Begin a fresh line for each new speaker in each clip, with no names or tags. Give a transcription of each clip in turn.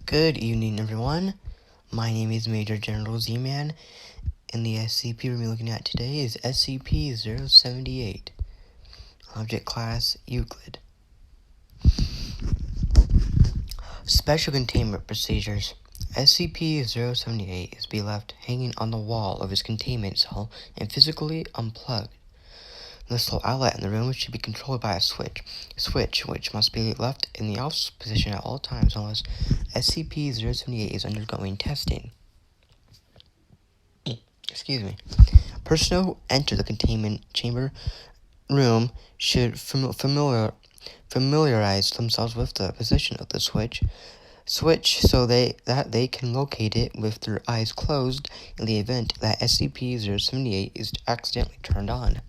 Good evening, everyone. My name is Major General Z-Man, and the SCP we're looking at today is SCP-078, Object Class Euclid. Special Containment Procedures. SCP-078 is to be left hanging on the wall of its containment cell and physically unplugged. The sole outlet in the room should be controlled by a switch which must be left in the off position at all times unless SCP-078 is undergoing testing. Personnel who enter the containment chamber room should familiarize themselves with the position of the switch so that they can locate it with their eyes closed in the event that SCP-078 is accidentally turned on.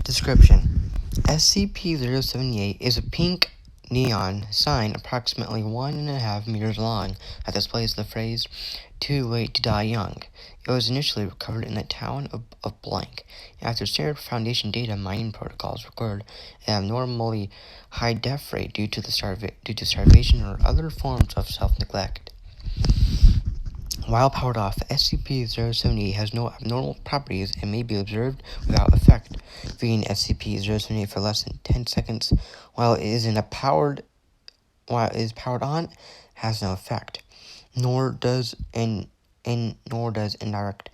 Description: SCP-078 is a pink neon sign approximately 1.5 meters long that displays the phrase, "Too late to die young." It was initially recovered in the town of Blank, after standard Foundation data mining protocols recorded an abnormally high death rate due to starvation or other forms of self-neglect. While powered off, SCP-078 has no abnormal properties and may be observed without effect. Viewing SCP-078 for less than 10 seconds while it is powered on has no effect, nor does indirect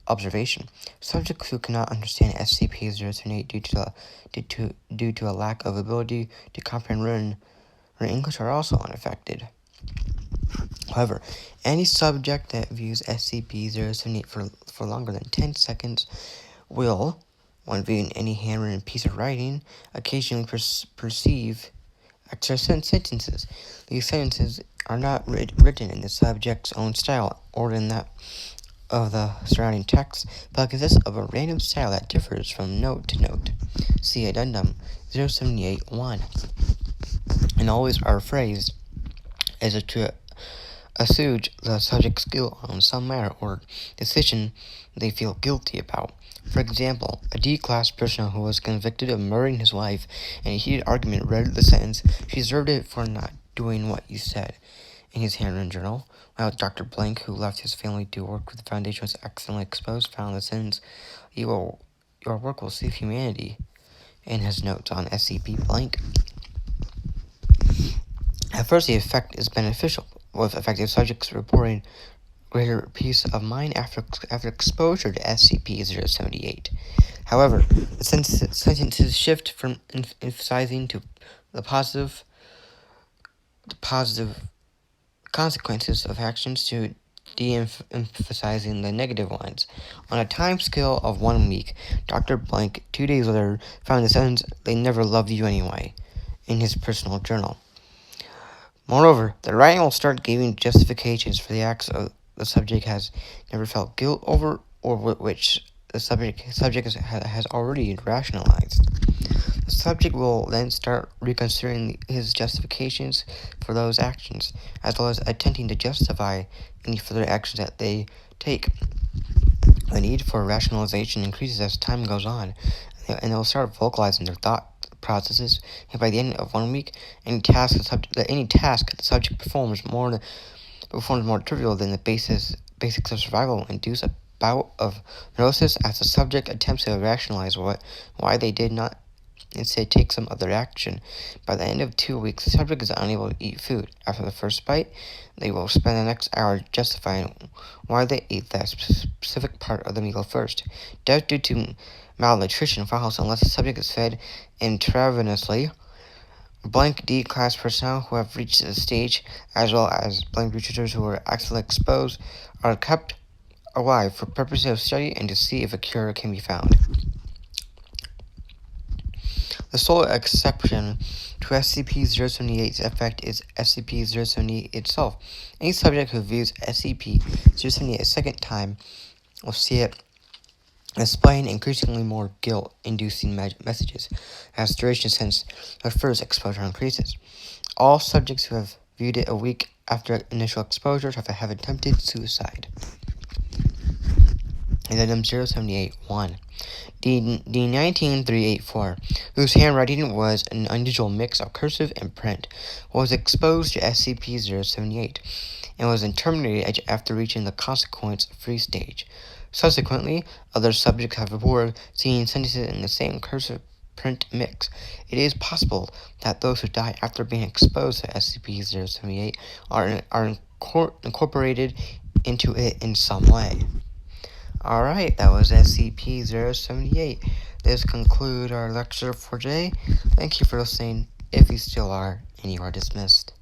observation. Subjects who cannot understand SCP-078 due to a lack of ability to comprehend written English are also unaffected. However, any subject that views SCP-078 for longer than 10 seconds will, when viewing any handwritten piece of writing, occasionally perceive extra sentences. These sentences are not written in the subject's own style or in that of the surrounding text, but consist of a random style that differs from note to note. See Addendum 078-1. And always are phrased as to assuage the subject's guilt on some matter or decision they feel guilty about. For example, a D-class person who was convicted of murdering his wife in a heated argument read the sentence, "She deserved it for not doing what you said," in his handwritten journal, while Dr. Blank, who left his family to work with the Foundation, was accidentally exposed, found the sentence, "Your work will save humanity," in his notes on SCP Blank. At first, the effect is beneficial, with affected subjects reporting greater peace of mind after exposure to SCP-078. However, the sentences shift from emphasizing to the positive consequences of actions to de-emphasizing the negative ones. On a time scale of 1 week, Dr. Blank 2 days later found the sentence, "They never loved you anyway," in his personal journal. Moreover, the writing will start giving justifications for the acts of the subject has never felt guilt over or which the subject has already rationalized. The subject will then start reconsidering his justifications for those actions, as well as attempting to justify any further actions that they take. The need for rationalization increases as time goes on, and they'll start vocalizing their thought processes, and by the end of 1 week, any task the subject performs more trivial than the basics of survival will induce a bout of neurosis as the subject attempts to rationalize why they did not instead take some other action. By the end of 2 weeks, the subject is unable to eat food. After the first bite, they will spend the next hour justifying why they ate that specific part of the meal first. Death due to malnutrition follows unless the subject is fed intravenously. Blank D-class personnel who have reached this stage, as well as blank researchers who were accidentally exposed, are kept alive for purposes of study and to see if a cure can be found. The sole exception to SCP-078's effect is SCP-078 itself. Any subject who views SCP-078 a second time will see it displaying increasingly more guilt-inducing messages as duration since the first exposure increases. All subjects who have viewed it a week after initial exposure have attempted suicide. Item 078-1. D19384, whose handwriting was an unusual mix of cursive and print, was exposed to SCP-078 and was terminated after reaching the consequence-free stage. Subsequently, other subjects have reported seeing sentences in the same cursive print mix. It is possible that those who die after being exposed to SCP-078 are incorporated into it in some way. Alright, that was SCP-078. This concludes our lecture for today. Thank you for listening, if you still are, and you are dismissed.